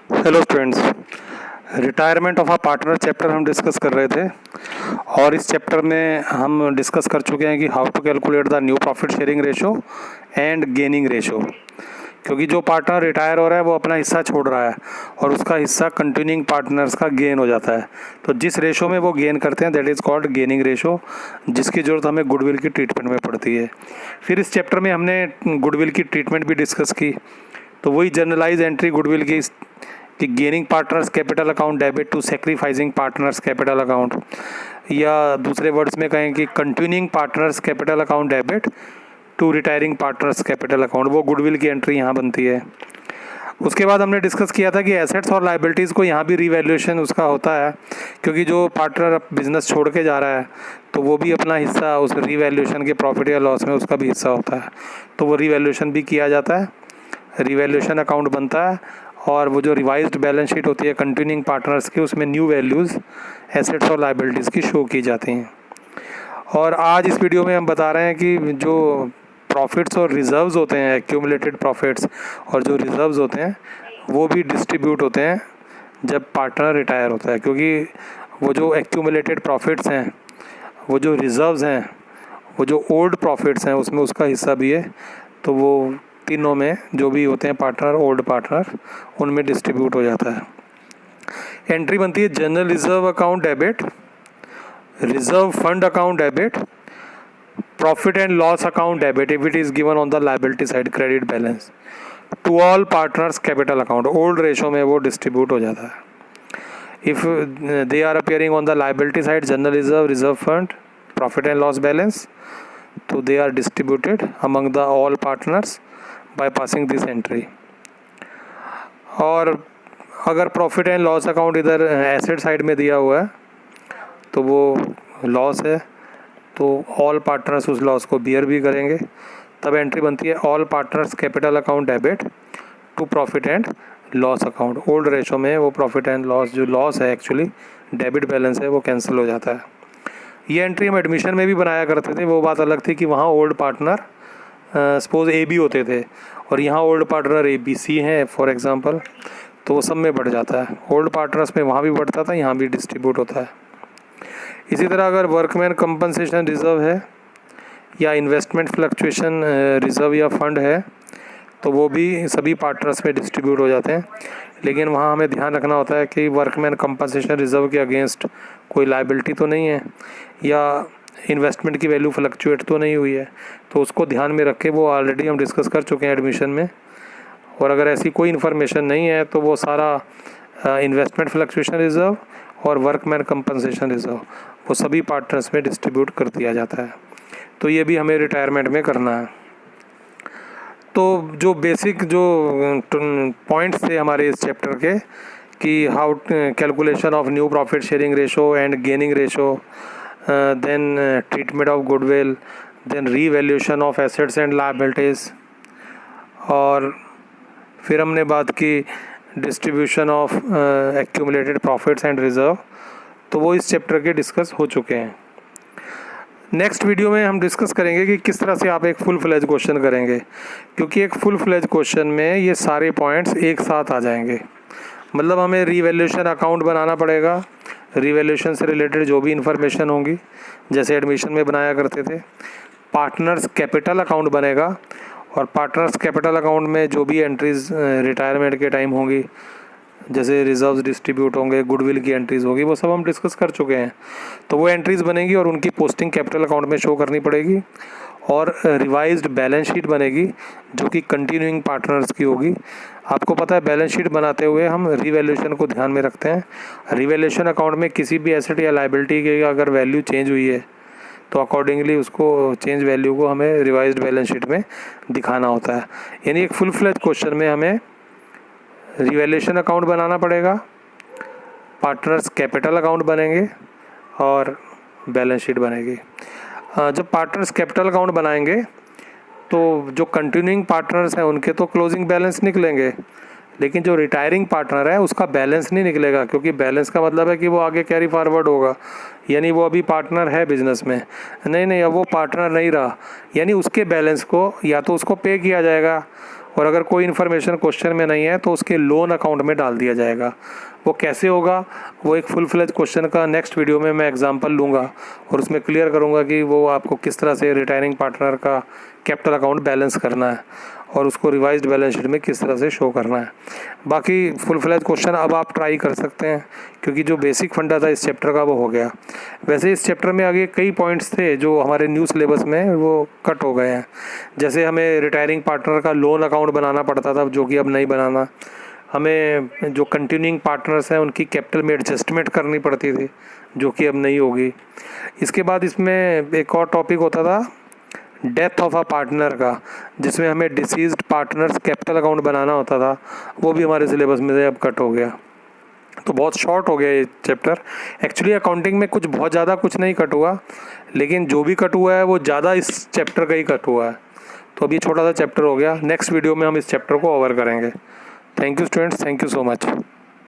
Hello students, retirement of a partner chapter हम discuss कर रहे थे और इस चैप्टर में हम डिस्कस कर चुके हैं कि how to calculate the new profit sharing ratio and gaining ratio. क्योंकि जो पार्टनर रिटायर हो रहा है वो अपना हिस्सा छोड़ रहा है और उसका हिस्सा कंटिन्यूइंग पार्टनर्स का गेन हो जाता है। तो जिस रेशो में वो गेन करते हैं that is called gaining ratio, जिसकी ज़रूरत हमें गुडविल की ट्रीटमेंट में पड़ती है। फिर इस चैप्टर में हमने गुडविल की ट्रीटमेंट भी डिस्कस की। तो वही जनरलाइज एंट्री गुडविल की कि gaining partners capital account debit to sacrificing partners capital account, या दूसरे वर्ड्स में कहें कि continuing partners capital account debit to retiring partners capital account, वो गुडविल की एंट्री यहाँ बनती है। उसके बाद हमने डिस्कस किया था कि एसेट्स और लाइबिलिटीज़ को यहाँ भी रीवैल्यूएशन उसका होता है, क्योंकि जो पार्टनर बिजनेस छोड़ के जा रहा है तो वो भी अपना हिस्सा उस रीवैल्यूएशन के प्रॉफिट या लॉस में उसका भी हिस्सा होता है, तो वो रीवैल्यूएशन भी किया जाता है, रीवैल्यूएशन अकाउंट बनता है। और वो जो रिवाइज्ड बैलेंस शीट होती है कंटिन्यूइंग पार्टनर्स की, उसमें न्यू वैल्यूज़ एसेट्स और लाइबिलिटीज़ की शो की जाती हैं। और आज इस वीडियो में हम बता रहे हैं कि जो प्रॉफिट्स और रिजर्व्स होते हैं, एक्यूमुलेटेड प्रॉफिट्स और जो रिजर्व्स होते हैं वो भी डिस्ट्रीब्यूट होते हैं जब पार्टनर रिटायर होता है, क्योंकि वो जो एक्यूमुलेटेड प्रॉफिट्स हैं, वो जो रिजर्व्स हैं, वो जो ओल्ड प्रॉफिट्स हैं उसमें उसका हिस्सा भी है। तो वो तीनों में जो भी होते हैं पार्टनर, ओल्ड पार्टनर, उनमें डिस्ट्रीब्यूट हो जाता है। एंट्री बनती है general reserve account debit, reserve fund account debit, profit and loss account debit if it is given on the liability side credit balance to all partners capital account. Old ratio में वो distribute हो जाता है। If they are appearing on the liability side general reserve, reserve fund, profit and loss balance, तो they are distributed among the all partners by passing this entry. और अगर profit and loss account इधर asset side में दिया हुआ है तो वो लॉस है, तो ऑल पार्टनर्स उस लॉस को बियर भी करेंगे। तब एंट्री बनती है all partners capital account debit to profit and loss account. Old ratio में वो प्रॉफिट एंड लॉस, जो लॉस है एक्चुअली डेबिट बैलेंस है, वो कैंसिल हो जाता है। ये एंट्री हम एडमिशन में भी बनाया करते थे, वो बात अलग थी कि वहाँ old partner suppose A B होते थे और यहाँ old partner A B C हैं फॉर एग्जांपल, तो वो सब में बढ़ जाता है। ओल्ड पार्टनर्स में वहाँ भी बढ़ता था, यहाँ भी डिस्ट्रीब्यूट होता है। इसी तरह अगर वर्कमैन कंपनसेशन रिजर्व है या इन्वेस्टमेंट फ्लक्चुएशन रिजर्व या फंड है तो वो भी सभी पार्टनर्स में डिस्ट्रीब्यूट हो जाते हैं। लेकिन वहाँ हमें ध्यान रखना होता है कि वर्कमैन कंपनसेशन रिजर्व के अगेंस्ट कोई लायबिलिटी तो नहीं है या इन्वेस्टमेंट की वैल्यू फ्लक्चुएट तो नहीं हुई है, तो उसको ध्यान में रख के, वो ऑलरेडी हम डिस्कस कर चुके हैं एडमिशन में। और अगर ऐसी कोई इन्फॉर्मेशन नहीं है तो वो सारा इन्वेस्टमेंट फ्लक्चुएशन रिजर्व और वर्कमैन कंपनसेशन रिजर्व वो सभी पार्टनर्स में डिस्ट्रीब्यूट कर दिया जाता है। तो ये भी हमें रिटायरमेंट में करना है। तो जो बेसिक जो पॉइंट्स थे हमारे इस चैप्टर के कि how calculation of new profit sharing ratio and gaining ratio, then treatment of goodwill, then revaluation of assets and liabilities, और फिर हमने बात की distribution of accumulated profits and reserve, तो वो इस चैप्टर के डिस्कस हो चुके हैं। नेक्स्ट वीडियो में हम डिस्कस करेंगे कि किस तरह से आप एक फुल फ्लेज क्वेश्चन करेंगे, क्योंकि एक फुल फ्लेज क्वेश्चन में ये सारे पॉइंट्स एक साथ आ जाएंगे। मतलब हमें रीवैल्यूएशन अकाउंट बनाना पड़ेगा, रीवैल्यूएशन से रिलेटेड जो भी इंफॉर्मेशन होंगी जैसे एडमिशन में बनाया करते थे, पार्टनर्स कैपिटल अकाउंट बनेगा और पार्टनर्स कैपिटल अकाउंट में जो भी एंट्रीज रिटायरमेंट के टाइम होंगी, जैसे रिजर्व्स डिस्ट्रीब्यूट होंगे, गुडविल की एंट्रीज़ होगी, वो सब हम डिस्कस कर चुके हैं। तो वो एंट्रीज़ बनेगी और उनकी पोस्टिंग कैपिटल अकाउंट में शो करनी पड़ेगी। और रिवाइज्ड बैलेंस शीट बनेगी जो कि कंटिन्यूइंग पार्टनर्स की होगी। आपको पता है बैलेंस शीट बनाते हुए हम रिवैल्यूएशन को ध्यान में रखते हैं। रिवैल्यूएशन अकाउंट में किसी भी एसेट या लायबिलिटी की अगर वैल्यू चेंज हुई है तो अकॉर्डिंगली उसको चेंज वैल्यू को हमें रिवाइज्ड बैलेंस शीट में दिखाना होता है। यानी एक फुल फ्लेज क्वेश्चन में हमें रिवैल्यूएशन अकाउंट बनाना पड़ेगा, पार्टनर्स कैपिटल अकाउंट बनेंगे और बैलेंस शीट बनेगी। जब पार्टनर्स कैपिटल अकाउंट बनाएंगे तो जो कंटिन्यूइंग पार्टनर्स हैं उनके तो क्लोजिंग बैलेंस निकलेंगे, लेकिन जो रिटायरिंग पार्टनर है उसका बैलेंस नहीं निकलेगा, क्योंकि बैलेंस का मतलब है कि वो आगे कैरी फॉरवर्ड होगा। यानी वो अभी पार्टनर है बिजनेस में, नहीं अब वो पार्टनर नहीं रहा, यानी उसके बैलेंस को या तो उसको पे किया जाएगा और अगर कोई इन्फॉर्मेशन क्वेश्चन में नहीं है तो उसके लोन अकाउंट में डाल दिया जाएगा। वो कैसे होगा, वो एक फुल फ्लेज क्वेश्चन का नेक्स्ट वीडियो में मैं एग्जांपल लूँगा और उसमें क्लियर करूँगा कि वो आपको किस तरह से रिटायरिंग पार्टनर का कैपिटल अकाउंट बैलेंस करना है और उसको रिवाइज्ड बैलेंस शीट में किस तरह से शो करना है। बाकी फुल फ्लेज क्वेश्चन अब आप ट्राई कर सकते हैं, क्योंकि जो बेसिक फंडा था इस चैप्टर का वो हो गया। वैसे इस चैप्टर में आगे कई पॉइंट्स थे जो हमारे न्यू सिलेबस में वो कट हो गए हैं। जैसे हमें रिटायरिंग पार्टनर का लोन अकाउंट बनाना पड़ता था, जो कि अब नहीं बनाना। हमें जो कंटिन्यूइंग पार्टनर्स हैं उनकी कैपिटल में एडजस्टमेंट करनी पड़ती थी, जो कि अब नहीं होगी। इसके बाद इसमें एक और टॉपिक होता था डेथ ऑफ अ पार्टनर का, जिसमें हमें डिसीज्ड पार्टनर्स कैपिटल अकाउंट बनाना होता था। वो भी हमारे सिलेबस में से अब कट हो गया। तो बहुत शॉर्ट हो गया ये चैप्टर। एक्चुअली अकाउंटिंग में कुछ बहुत ज़्यादा कुछ नहीं कट हुआ, लेकिन जो भी कट हुआ है वो ज़्यादा इस चैप्टर का ही कट हुआ है। तो अभी छोटा सा चैप्टर हो गया। नेक्स्ट वीडियो में हम इस चैप्टर को कवर करेंगे। Thank you students, thank you so much.